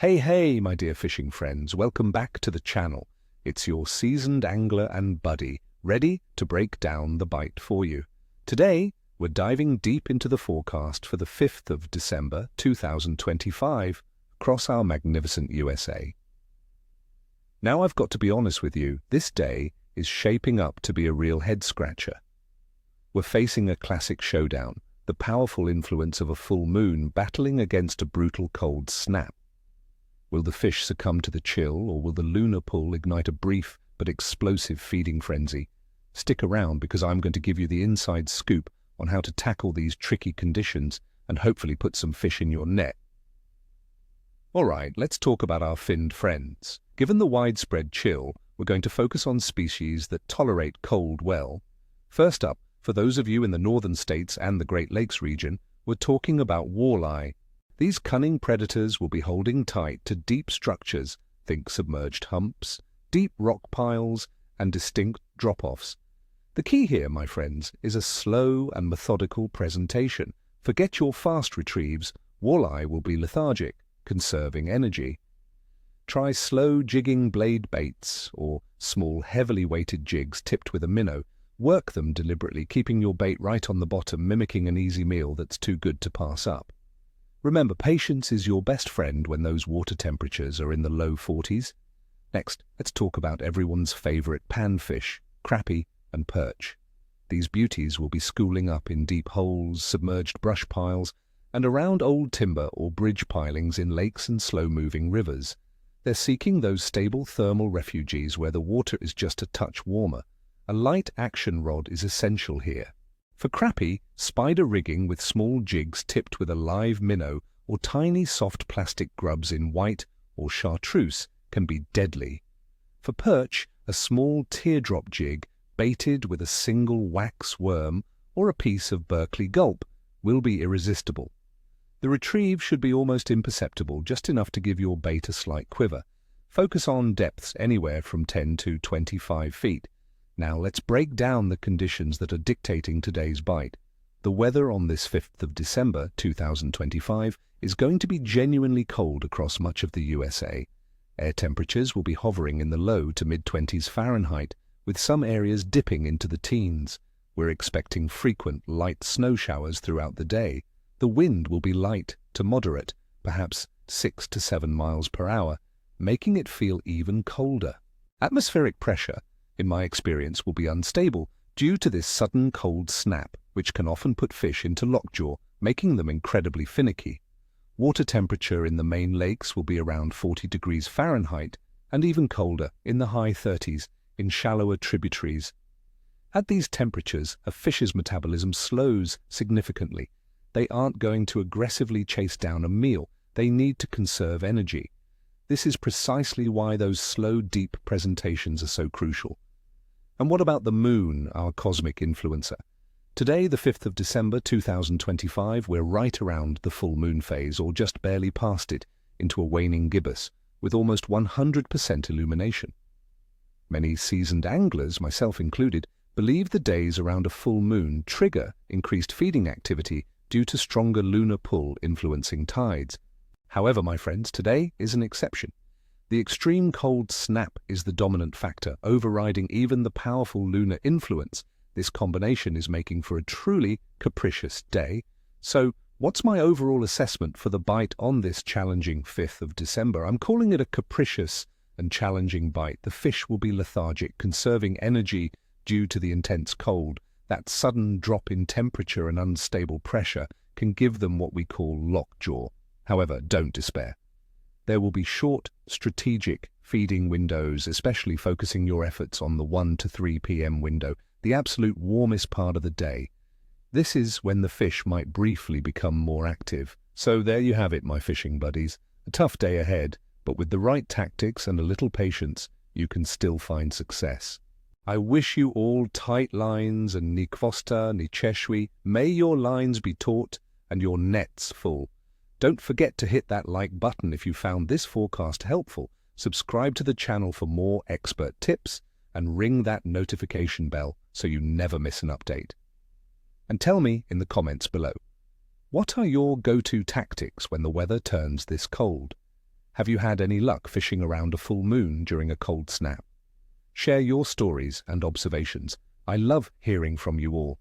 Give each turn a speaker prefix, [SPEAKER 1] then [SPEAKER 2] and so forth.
[SPEAKER 1] Hey, my dear fishing friends, welcome back to the channel. It's your seasoned angler and buddy, ready to break down the bite for you. Today, we're diving deep into the forecast for the 5th of December 2025 across our magnificent USA. Now I've got to be honest with you, this day is shaping up to be a real head-scratcher. We're facing a classic showdown, the powerful influence of a full moon battling against a brutal cold snap. Will the fish succumb to the chill, or will the lunar pull ignite a brief but explosive feeding frenzy? Stick around because I'm going to give you the inside scoop on how to tackle these tricky conditions and hopefully put some fish in your net. Alright, let's talk about our finned friends. Given the widespread chill, we're going to focus on species that tolerate cold well. First up, for those of you in the northern states and the Great Lakes region, we're talking about walleye. These cunning predators will be holding tight to deep structures, think submerged humps, deep rock piles, and distinct drop-offs. The key here, my friends, is a slow and methodical presentation. Forget your fast retrieves, walleye will be lethargic, conserving energy. Try slow jigging blade baits or small heavily weighted jigs tipped with a minnow. Work them deliberately, keeping your bait right on the bottom, mimicking an easy meal that's too good to pass up. Remember, patience is your best friend when those water temperatures are in the low 40s. Next, let's talk about everyone's favorite panfish, crappie and perch. These beauties will be schooling up in deep holes, submerged brush piles, and around old timber or bridge pilings in lakes and slow-moving rivers. They're seeking those stable thermal refuges where the water is just a touch warmer. A light action rod is essential here. For crappie, spider rigging with small jigs tipped with a live minnow or tiny soft plastic grubs in white or chartreuse can be deadly. For perch, a small teardrop jig baited with a single wax worm or a piece of Berkeley gulp will be irresistible. The retrieve should be almost imperceptible, just enough to give your bait a slight quiver. Focus on depths anywhere from 10 to 25 feet. Now let's break down the conditions that are dictating today's bite. The weather on this 5th of December 2025 is going to be genuinely cold across much of the USA. Air temperatures will be hovering in the low to mid-20s Fahrenheit, with some areas dipping into the teens. We're expecting frequent light snow showers throughout the day. The wind will be light to moderate, perhaps 6 to 7 miles per hour, making it feel even colder. Atmospheric pressure, in my experience, will be unstable due to this sudden cold snap, which can often put fish into lockjaw, making them incredibly finicky. Water temperature in the main lakes will be around 40 degrees Fahrenheit and even colder, in the high 30s, in shallower tributaries. At these temperatures, a fish's metabolism slows significantly. They aren't going to aggressively chase down a meal. They need to conserve energy. This is precisely why those slow, deep presentations are so crucial. And what about the moon, our cosmic influencer? Today, the 5th of December 2025, we're right around the full moon phase, or just barely past it, into a waning gibbous, with almost 100% illumination. Many seasoned anglers, myself included, believe the days around a full moon trigger increased feeding activity due to stronger lunar pull influencing tides. However, my friends, today is an exception. The extreme cold snap is the dominant factor, overriding even the powerful lunar influence. This combination is making for a truly capricious day. So, what's my overall assessment for the bite on this challenging 5th of December? I'm calling it a capricious and challenging bite. The fish will be lethargic, conserving energy due to the intense cold. That sudden drop in temperature and unstable pressure can give them what we call lockjaw. However, don't despair. There will be short, strategic feeding windows, especially focusing your efforts on the 1 to 3 p.m. window, the absolute warmest part of the day. This is when the fish might briefly become more active. So there you have it, my fishing buddies. A tough day ahead, but with the right tactics and a little patience, you can still find success. I wish you all tight lines and ni kvosta ni cheshwi. May your lines be taut and your nets full. Don't forget to hit that like button if you found this forecast helpful. Subscribe to the channel for more expert tips and ring that notification bell so you never miss an update. And tell me in the comments below, what are your go-to tactics when the weather turns this cold? Have you had any luck fishing around a full moon during a cold snap? Share your stories and observations. I love hearing from you all.